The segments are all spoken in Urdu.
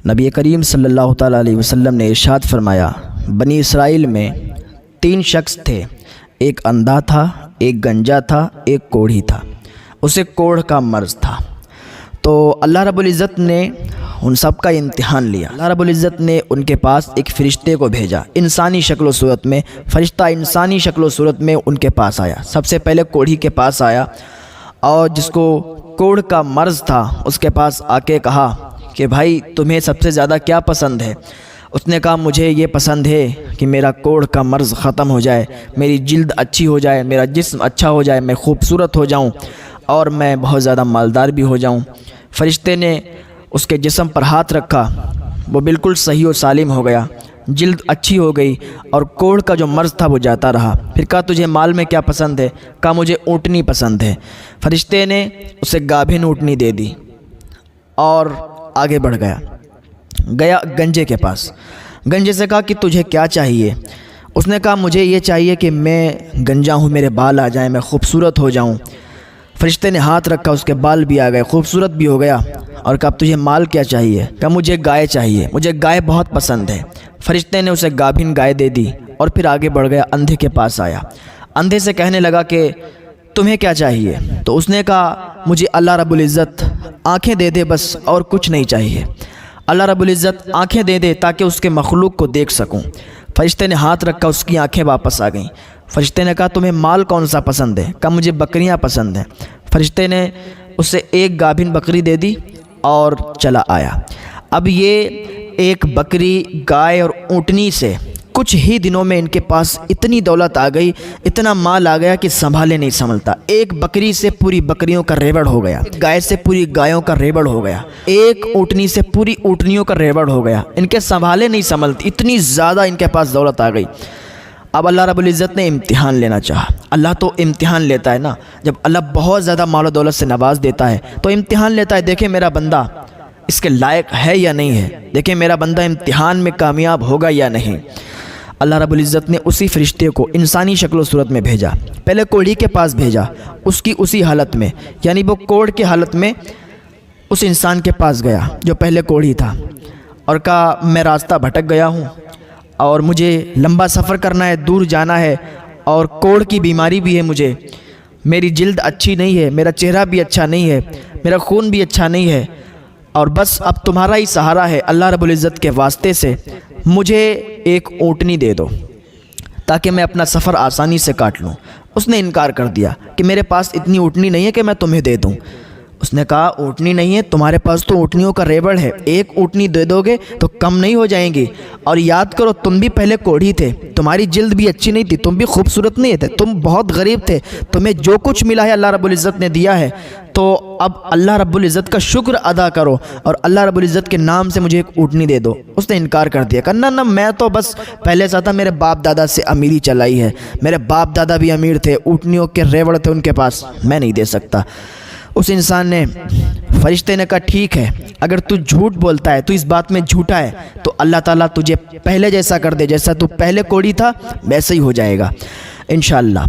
نبی کریم صلی اللہ تعالیٰ علیہ وسلم نے ارشاد فرمایا، بنی اسرائیل میں 3 شخص تھے، ایک اندھا تھا، ایک گنجا تھا، ایک کوڑھی تھا، اسے کوڑھ کا مرض تھا۔ تو اللہ رب العزت نے ان سب کا امتحان لیا۔ اللہ رب العزت نے ان کے پاس ایک فرشتے کو بھیجا، انسانی شکل و صورت میں۔ فرشتہ انسانی شکل و صورت میں ان کے پاس آیا۔ سب سے پہلے کوڑھی کے پاس آیا، اور جس کو کوڑھ کا مرض تھا اس کے پاس آ کے کہا کہ بھائی تمہیں سب سے زیادہ کیا پسند ہے؟ اس نے کہا مجھے یہ پسند ہے کہ میرا کوڑھ کا مرض ختم ہو جائے، میری جلد اچھی ہو جائے، میرا جسم اچھا ہو جائے، میں خوبصورت ہو جاؤں اور میں بہت زیادہ مالدار بھی ہو جاؤں۔ فرشتے نے اس کے جسم پر ہاتھ رکھا، وہ بالکل صحیح و سالم ہو گیا، جلد اچھی ہو گئی اور کوڑھ کا جو مرض تھا وہ جاتا رہا۔ پھر کہا تجھے مال میں کیا پسند ہے؟ کہا مجھے اونٹنی پسند ہے۔ فرشتے نے اسے گابھن اونٹنی دے دی اور آگے بڑھ گیا گنجے کے پاس۔ گنجے سے کہا کہ تجھے کیا چاہیے؟ اس نے کہا مجھے یہ چاہیے کہ میں گنجا ہوں، میرے بال آ جائیں، میں خوبصورت ہو جاؤں۔ فرشتے نے ہاتھ رکھا، اس کے بال بھی آ گئے، خوبصورت بھی ہو گیا، اور کہا تجھے مال کیا چاہیے؟ کہا مجھے گائے چاہیے، مجھے گائے بہت پسند ہے۔ فرشتے نے اسے گابھن گائے دے دی اور پھر آگے بڑھ گیا، اندھے کے پاس آیا۔ اندھے سے کہنے لگا کہ تمہیں کیا چاہیے؟ تو اس نے کہا مجھے اللہ رب العزت آنکھیں دے دے، بس اور کچھ نہیں چاہیے۔ اللہ رب العزت آنکھیں دے دے تاکہ اس کے مخلوق کو دیکھ سکوں۔ فرشتے نے ہاتھ رکھا، اس کی آنکھیں واپس آ گئیں۔ فرشتے نے کہا تمہیں مال کون سا پسند ہے؟ کہا مجھے بکریاں پسند ہیں۔ فرشتے نے اسے ایک گابھن بکری دے دی اور چلا آیا۔ اب یہ ایک بکری، گائے اور اونٹنی سے کچھ ہی دنوں میں ان کے پاس اتنی دولت آ گئی، اتنا مال آ گیا کہ سنبھالے نہیں سنبھلتا۔ ایک بکری سے پوری بکریوں کا ریوڑ ہو گیا، گائے سے پوری گایوں کا ریوڑ ہو گیا، ایک اونٹنی سے پوری اونٹنیوں کا ریوڑ ہو گیا۔ ان کے سنبھالے نہیں سنبھلتی، اتنی زیادہ ان کے پاس دولت آ گئی۔ اب اللہ رب العزت نے امتحان لینا چاہا۔ اللہ تو امتحان لیتا ہے نا، جب اللہ بہت زیادہ مال و دولت سے نواز دیتا ہے تو امتحان لیتا ہے، دیکھیں میرا بندہ اس کے لائق ہے یا نہیں ہے، دیکھیں میرا بندہ امتحان میں کامیاب ہوگا یا نہیں۔ اللہ رب العزت نے اسی فرشتے کو انسانی شکل و صورت میں بھیجا۔ پہلے کوڑھی کے پاس بھیجا، اس کی اسی حالت میں، یعنی وہ کوڑھ کی حالت میں اس انسان کے پاس گیا جو پہلے کوڑھی تھا، اور کہا میں راستہ بھٹک گیا ہوں اور مجھے لمبا سفر کرنا ہے، دور جانا ہے، اور کوڑھ کی بیماری بھی ہے، مجھے میری جلد اچھی نہیں ہے، میرا چہرہ بھی اچھا نہیں ہے، میرا خون بھی اچھا نہیں ہے، اور بس اب تمہارا ہی سہارا ہے، اللہ رب العزت کے واسطے سے مجھے ایک اونٹنی دے دو تاکہ میں اپنا سفر آسانی سے کاٹ لوں۔ اس نے انکار کر دیا کہ میرے پاس اتنی اونٹنی نہیں ہے کہ میں تمہیں دے دوں۔ اس نے کہا اونٹنی نہیں ہے، تمہارے پاس تو اونٹنیوں کا ریوڑ ہے، ایک اونٹنی دے دو گے تو کم نہیں ہو جائیں گی، اور یاد کرو تم بھی پہلے کوڑھی تھے، تمہاری جلد بھی اچھی نہیں تھی، تم بھی خوبصورت نہیں تھے، تم بہت غریب تھے، تمہیں جو کچھ ملا ہے اللہ رب العزت نے دیا ہے، تو اب اللہ رب العزت کا شکر ادا کرو اور اللہ رب العزت کے نام سے مجھے ایک اونٹنی دے دو۔ اس نے انکار کر دیا، کہا نہ میں تو بس پہلے سے تھا، میرے باپ دادا سے امیری چلائی ہے، میرے باپ دادا بھی امیر تھے، اونٹنیوں کے ریوڑ تھے ان کے پاس، میں نہیں دے سکتا۔ اس انسان نے، فرشتے نے کہا ٹھیک ہے، اگر تو جھوٹ بولتا ہے، تو اس بات میں جھوٹا ہے، تو اللہ تعالیٰ تجھے پہلے جیسا کر دے، جیسا تو پہلے کوڑھی تھا ویسے ہی ہو جائے گا انشاءاللہ۔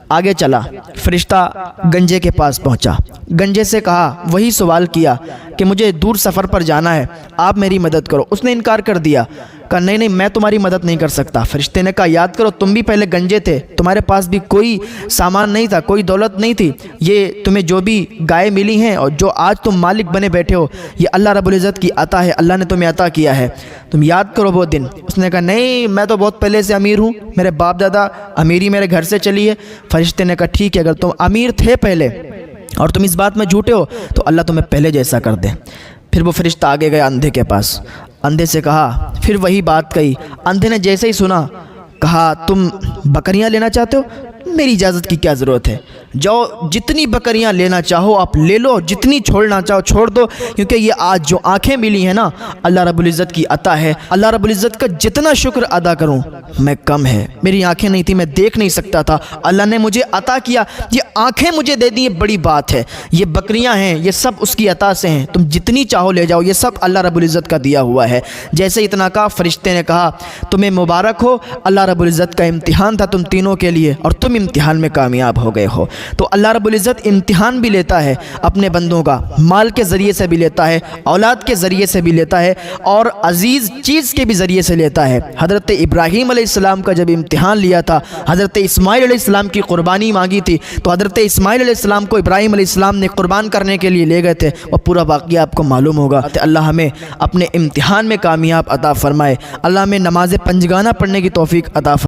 آگے چلا، فرشتہ گنجے کے پاس پہنچا، گنجے سے کہا، وہی سوال کیا کہ مجھے دور سفر پر جانا ہے، آپ میری مدد کرو۔ اس نے انکار کر دیا، کہا نہیں میں تمہاری مدد نہیں کر سکتا۔ فرشتے نے کہا یاد کرو تم بھی پہلے گنجے تھے، تمہارے پاس بھی کوئی سامان نہیں تھا، کوئی دولت نہیں تھی، یہ تمہیں جو بھی گائے ملی ہیں اور جو آج تم مالک بنے بیٹھے ہو، یہ اللہ رب العزت کی عطا ہے، اللہ نے تمہیں عطا کیا ہے، تم یاد کرو وہ دن۔ اس نے کہا نہیں میں تو بہت پہلے سے امیر ہوں، میرے باپ دادا امیری میرے گھر سے چلی ہے۔ فرشتے نے کہا ٹھیک ہے، اگر تم امیر تھے پہلے اور تم اس بات میں جھوٹے ہو تو اللہ تمہیں پہلے جیسا کر دے۔ پھر وہ فرشتہ آگے گیا اندھے کے پاس، اندھے سے کہا، پھر وہی بات کہی۔ اندھے نے جیسے ہی سنا کہا تم بکریاں لینا چاہتے ہو؟ میری اجازت کی کیا ضرورت ہے، جاؤ جتنی بکریاں لینا چاہو آپ لے لو، جتنی چھوڑنا چاہو چھوڑ دو، کیونکہ یہ آج جو آنکھیں ملی ہیں نا اللہ رب العزت کی عطا ہے۔ اللہ رب العزت کا جتنا شکر ادا کروں میں کم ہے، میری آنکھیں نہیں تھی، میں دیکھ نہیں سکتا تھا، اللہ نے مجھے عطا کیا، یہ آنکھیں مجھے دے دی یہ بڑی بات ہے، یہ بکریاں ہیں یہ سب اس کی عطا سے ہیں، تم جتنی چاہو لے جاؤ، یہ سب اللہ رب العزت کا دیا ہوا ہے۔ جیسے اتنا کہا فرشتے نے کہا تمہیں مبارک ہو، اللہ رب العزت کا امتحان تھا تم تینوں کے لیے اور تم امتحان میں کامیاب ہو گئے ہو۔ تو اللہ رب العزت امتحان بھی لیتا ہے اپنے بندوں کا، مال کے ذریعے سے بھی لیتا ہے، اولاد کے ذریعے سے بھی لیتا ہے، اور عزیز چیز کے بھی ذریعے سے لیتا ہے۔ حضرت ابراہیم علیہ السلام کا جب امتحان لیا تھا، حضرت اسماعیل علیہ السلام کی قربانی مانگی تھی، تو حضرت اسماعیل علیہ السلام کو ابراہیم علیہ السلام نے قربان کرنے کے لیے لے گئے تھے، وہ پورا واقعہ آپ کو معلوم ہوگا۔ اللہ ہمیں اپنے امتحان میں کامیاب عطا فرمائے، اللہ ہمیں نماز پنجگانہ پڑھنے کی توفیق عطا فرمائے۔